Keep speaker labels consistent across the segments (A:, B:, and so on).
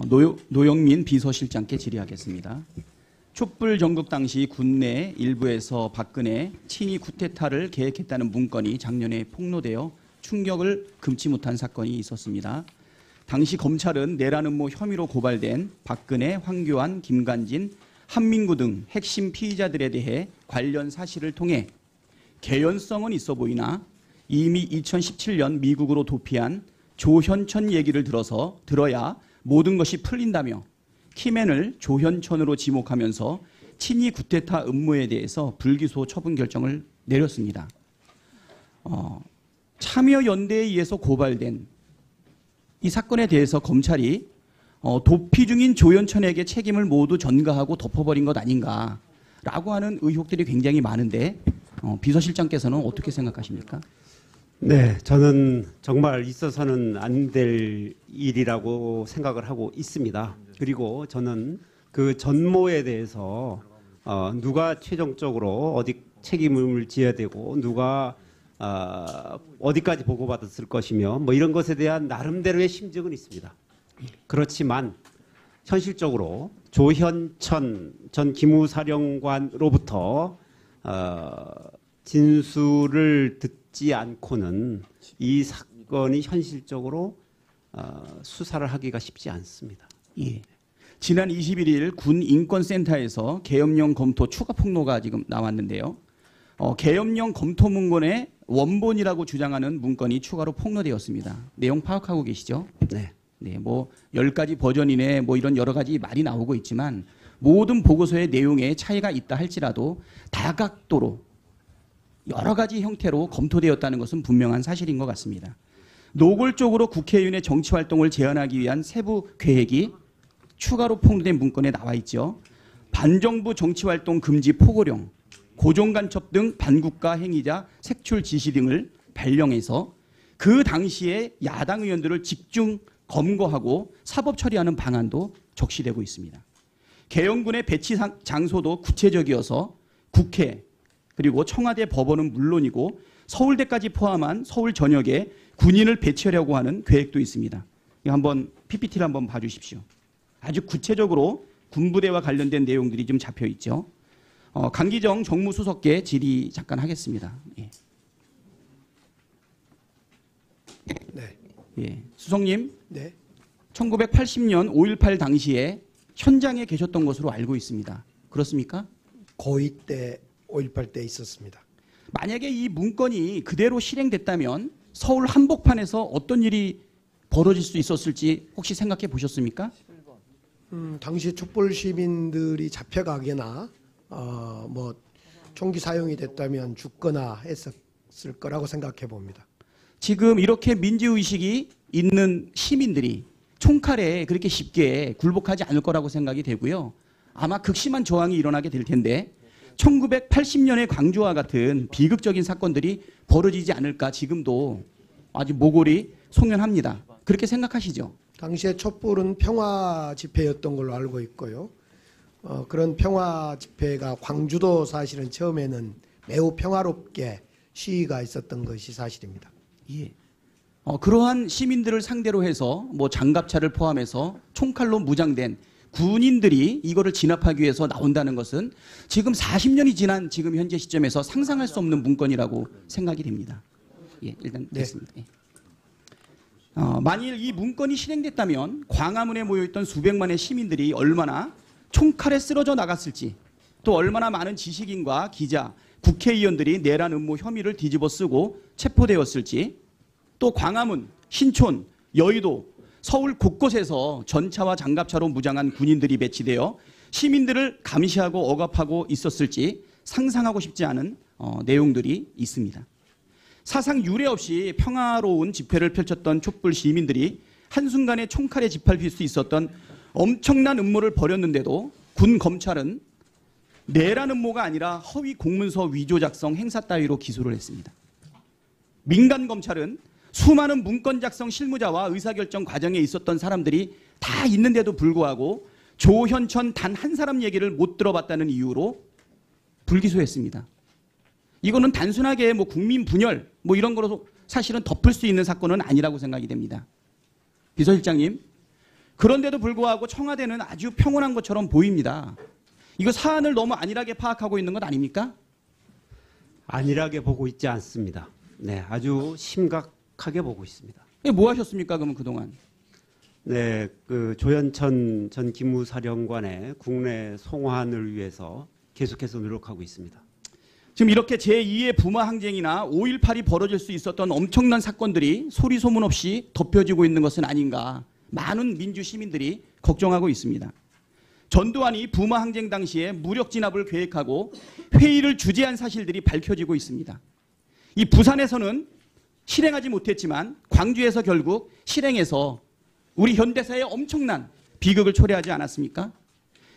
A: 노영민 비서실장께 질의하겠습니다. 촛불 전국 당시 군내 일부에서 박근혜 친위 쿠데타를 계획했다는 문건이 작년에 폭로되어 충격을 금치 못한 사건이 있었습니다. 당시 검찰은 내란 음모 혐의로 고발된 박근혜, 황교안, 김관진, 한민구 등 핵심 피의자들에 대해 관련 사실을 통해 개연성은 있어 보이나 이미 2017년 미국으로 도피한 조현천 얘기를 들어야 모든 것이 풀린다며 키맨을 조현천으로 지목하면서 친위 쿠데타 음모에 대해서 불기소 처분 결정을 내렸습니다. 참여연대에 의해서 고발된 이 사건에 대해서 검찰이 도피 중인 조현천에게 책임을 모두 전가하고 덮어버린 것 아닌가라고 하는 의혹들이 굉장히 많은데 비서실장께서는 어떻게 생각하십니까?
B: 네, 저는 정말 있어서는 안 될 일이라고 생각을 하고 있습니다. 그리고 저는 그 전모에 대해서 누가 최종적으로 어디 책임을 져야 되고 누가 어디까지 보고받았을 것이며 뭐 이런 것에 대한 나름대로의 심증은 있습니다. 그렇지만 현실적으로 조현천 전 기무사령관으로부터 진술을 듣지 않고는 이 사건이 현실적으로 수사를 하기가 쉽지 않습니다.
A: 예. 지난 21일 군 인권센터에서 계엄령 검토 추가 폭로가 지금 나왔는데요. 계엄령 검토 문건의 원본이라고 주장하는 문건이 추가로 폭로되었습니다. 내용 파악하고 계시죠?
B: 네.
A: 네, 뭐 10가지 버전이네 뭐 이런 여러 가지 말이 나오고 있지만 모든 보고서의 내용에 차이가 있다 할지라도 다각도로 여러 가지 형태로 검토되었다는 것은 분명한 사실인 것 같습니다. 노골적으로 국회의원의 정치활동을 제한하기 위한 세부 계획이 추가로 폭로된 문건에 나와 있죠. 반정부 정치활동 금지 포고령, 고종간첩 등 반국가 행위자 색출 지시 등을 발령해서 그 당시에 야당 의원들을 집중 검거하고 사법 처리하는 방안도 적시되고 있습니다. 계엄군의 배치 장소도 구체적이어서 국회 그리고 청와대 법원은 물론이고 서울대까지 포함한 서울 전역에 군인을 배치하려고 하는 계획도 있습니다. 이거 한번 PPT를 한번 봐주십시오. 아주 구체적으로 군부대와 관련된 내용들이 좀 잡혀 있죠. 강기정 정무수석께 질의 잠깐 하겠습니다. 예.
C: 네.
A: 예. 수석님,
C: 네.
A: 1980년 5.18 당시에 현장에 계셨던 것으로 알고 있습니다. 그렇습니까?
C: 고2 때 5.18 때 있었습니다.
A: 만약에 이 문건이 그대로 실행됐다면 서울 한복판에서 어떤 일이 벌어질 수 있었을지 혹시 생각해 보셨습니까?
C: 당시 촛불 시민들이 잡혀가거나 뭐 총기 사용이 됐다면 죽거나 했었을 거라고 생각해 봅니다.
A: 지금 이렇게 민주의식이 있는 시민들이 총칼에 그렇게 쉽게 굴복하지 않을 거라고 생각이 되고요. 아마 극심한 저항이 일어나게 될 텐데 1980년의 광주와 같은 비극적인 사건들이 벌어지지 않을까 지금도 아주 모골이 송연합니다. 그렇게 생각하시죠?
C: 당시에 촛불은 평화 집회였던 걸로 알고 있고요. 그런 평화 집회가 광주도 사실은 처음에는 매우 평화롭게 시위가 있었던 것이 사실입니다.
A: 예. 그러한 시민들을 상대로 해서 뭐 장갑차를 포함해서 총칼로 무장된 군인들이 이거를 진압하기 위해서 나온다는 것은 지금 40년이 지난 지금 현재 시점에서 상상할 수 없는 문건이라고 생각이 됩니다. 예, 일단 됐습니다. 예. 만일 이 문건이 실행됐다면 광화문에 모여있던 수백만의 시민들이 얼마나 총칼에 쓰러져 나갔을지 또 얼마나 많은 지식인과 기자, 국회의원들이 내란 음모 혐의를 뒤집어 쓰고 체포되었을지 또 광화문, 신촌, 여의도, 서울 곳곳에서 전차와 장갑차로 무장한 군인들이 배치되어 시민들을 감시하고 억압하고 있었을지 상상하고 싶지 않은 내용들이 있습니다. 사상 유례 없이 평화로운 집회를 펼쳤던 촛불 시민들이 한순간에 총칼에 짓밟힐 수 있었던 엄청난 음모를 벌였는데도 군 검찰은 내란 음모가 아니라 허위 공문서 위조 작성 행사 따위로 기소를 했습니다. 민간 검찰은 수많은 문건 작성 실무자와 의사결정 과정에 있었던 사람들이 다 있는데도 불구하고 조현천 단 한 사람 얘기를 못 들어봤다는 이유로 불기소했습니다. 이거는 단순하게 뭐 국민 분열 뭐 이런 거로 사실은 덮을 수 있는 사건은 아니라고 생각이 됩니다. 비서실장님, 그런데도 불구하고 청와대는 아주 평온한 것처럼 보입니다. 이거 사안을 너무 안일하게 파악하고 있는 것 아닙니까?
B: 안일하게 보고 있지 않습니다. 네, 아주 심각하게 보고 있습니다.
A: 뭐 하셨습니까, 그러면 그동안?
B: 네, 그 조현천 전 기무사령관의 국내 송환을 위해서 계속해서 노력하고 있습니다.
A: 지금 이렇게 제2의 부마 항쟁이나 5.18이 벌어질 수 있었던 엄청난 사건들이 소리 소문 없이 덮여지고 있는 것은 아닌가, 많은 민주 시민들이 걱정하고 있습니다. 전두환이 부마 항쟁 당시에 무력 진압을 계획하고 회의를 주재한 사실들이 밝혀지고 있습니다. 이 부산에서는 실행하지 못했지만 광주에서 결국 실행해서 우리 현대사에 엄청난 비극을 초래하지 않았습니까?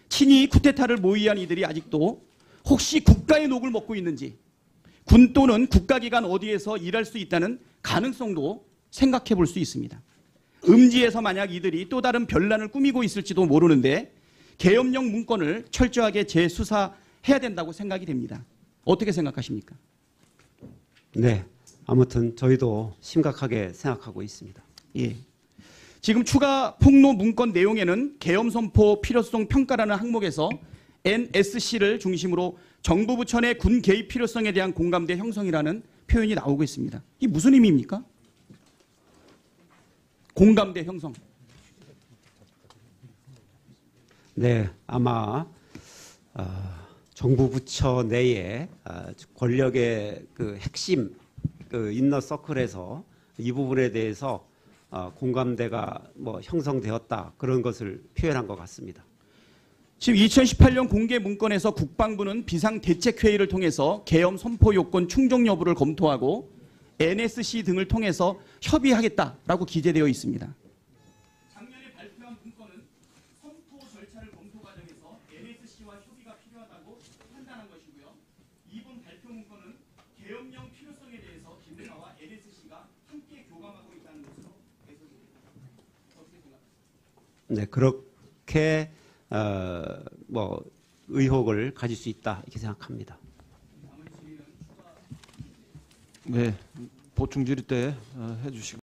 A: 친이 쿠데타를 모의한 이들이 아직도 혹시 국가의 녹을 먹고 있는지, 군 또는 국가기관 어디에서 일할 수 있다는 가능성도 생각해 볼 수 있습니다. 음지에서 만약 이들이 또 다른 변란을 꾸미고 있을지도 모르는데 계엄령 문건을 철저하게 재수사해야 된다고 생각이 됩니다. 어떻게 생각하십니까?
B: 네, 아무튼 저희도 심각하게 생각하고 있습니다.
A: 예. 지금 추가 폭로 문건 내용에는 계엄 선포 필요성 평가라는 항목에서 NSC를 중심으로 정부 부처 내 군 개입 필요성에 대한 공감대 형성이라는 표현이 나오고 있습니다. 이게 무슨 의미입니까? 공감대 형성.
B: 네, 아마 정부 부처 내에 권력의 그 핵심 그 인너 서클에서 이 부분에 대해서 공감대가 뭐 형성되었다, 그런 것을 표현한 것 같습니다.
A: 지금 2018년 공개 문건에서 국방부는 비상대책회의를 통해서 계엄 선포 요건 충족 여부를 검토하고 NSC 등을 통해서 협의하겠다라고 기재되어 있습니다. 작년에 발표한 문건은 선포 절차를 검토 과정에서 NSC와 협의가 필요하다고 판단한 것이고요. 이번 발표 문건은 계엄령 필요성에 대해서 김대화와 NSC가 함께 교감하고 있다는 것으로 해석됩니다. 어떻게 생각하세요?
B: 네, 그렇게 뭐 의혹을 가질 수 있다, 이렇게 생각합니다.
D: 네, 보충 질의 때 해주시고.